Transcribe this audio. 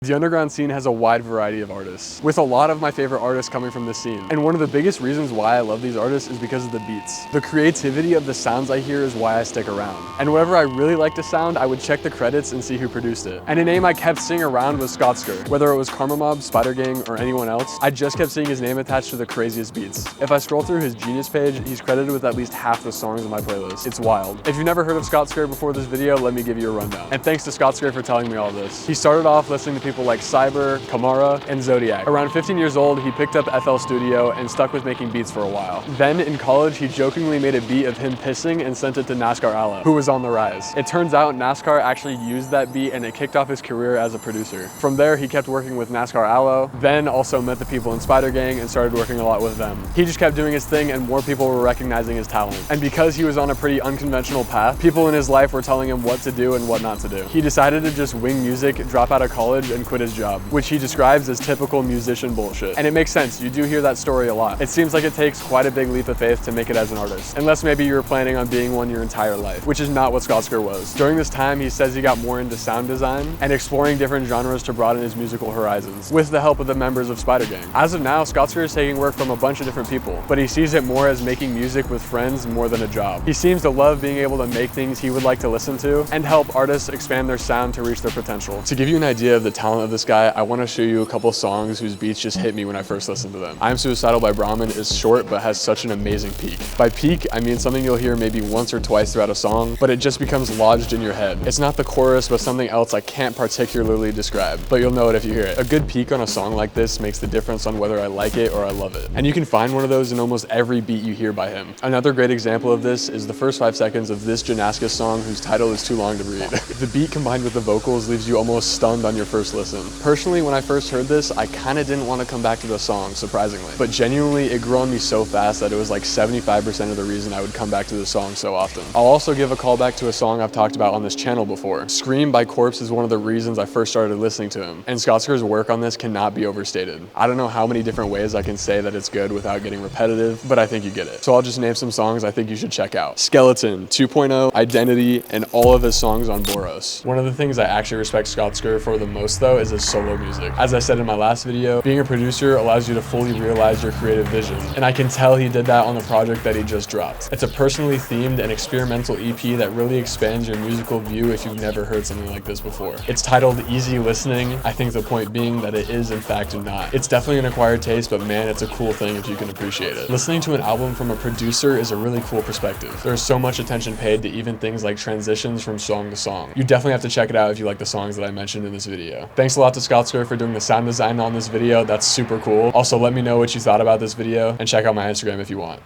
The underground scene has a wide variety of artists, with a lot of my favorite artists coming from this scene. And one of the biggest reasons why I love these artists is because of the beats. The creativity of the sounds I hear is why I stick around. And whenever I really liked a sound, I would check the credits and see who produced it. And a name I kept seeing around was Scottsker. Whether it was Karma Mob, Spider Gang, or anyone else, I just kept seeing his name attached to the craziest beats. If I scroll through his Genius page, he's credited with at least half the songs on my playlist. It's wild. If you've never heard of Scottsker before this video, let me give you a rundown. And thanks to Scottsker for telling me all this. He started off listening to people like Cyber, Kamara, and Zodiac. Around 15 years old, he picked up FL Studio and stuck with making beats for a while. Then in college, he jokingly made a beat of him pissing and sent it to NASCAR Aloe, who was on the rise. It turns out NASCAR actually used that beat and it kicked off his career as a producer. From there, he kept working with NASCAR Aloe, then also met the people in Spider Gang and started working a lot with them. He just kept doing his thing and more people were recognizing his talent. And because he was on a pretty unconventional path, people in his life were telling him what to do and what not to do. He decided to just wing music, drop out of college, and quit his job, which he describes as typical musician bullshit. And it makes sense, you do hear that story a lot. It seems like it takes quite a big leap of faith to make it as an artist, unless maybe you were planning on being one your entire life, which is not what Scottsker was. During this time, he says he got more into sound design and exploring different genres to broaden his musical horizons, with the help of the members of Spider Gang. As of now, Scottsker is taking work from a bunch of different people, but he sees it more as making music with friends more than a job. He seems to love being able to make things he would like to listen to and help artists expand their sound to reach their potential. To give you an idea of the talent of this guy, I want to show you a couple songs whose beats just hit me when I first listened to them. I'm Suicidal by Brahmin is short but has such an amazing peak. By peak, I mean something you'll hear maybe once or twice throughout a song, but it just becomes lodged in your head. It's not the chorus, but something else I can't particularly describe, but you'll know it if you hear it. A good peak on a song like this makes the difference on whether I like it or I love it. And you can find one of those in almost every beat you hear by him. Another great example of this is the first 5 seconds of this Scottsker song whose title is too long to read. The beat combined with the vocals leaves you almost stunned on your first listen. Personally, when I first heard this, I kinda didn't want to come back to the song, surprisingly. But genuinely, it grew on me so fast that it was like 75% of the reason I would come back to the song so often. I'll also give a callback to a song I've talked about on this channel before. Scream by Corpse is one of the reasons I first started listening to him, and Scottsker's work on this cannot be overstated. I don't know how many different ways I can say that it's good without getting repetitive, but I think you get it. So I'll just name some songs I think you should check out. Skeleton, 2.0, Identity, and all of his songs on Boros. One of the things I actually respect Scottsker for the most though is his solo music. As I said in my last video, being a producer allows you to fully realize your creative vision, and I can tell he did that on the project that he just dropped. It's a personally themed and experimental EP that really expands your musical view if you've never heard something like this before. It's titled Easy Listening, I think the point being that it is in fact not. It's definitely an acquired taste, but man, it's a cool thing if you can appreciate it. Listening to an album from a producer is a really cool perspective. There's so much attention paid to even things like transitions from song to song. You definitely have to check it out if you like the songs that I mentioned in this video. Thanks a lot to Scottsker for doing the sound design on this video. That's super cool. Also, let me know what you thought about this video and check out my Instagram if you want.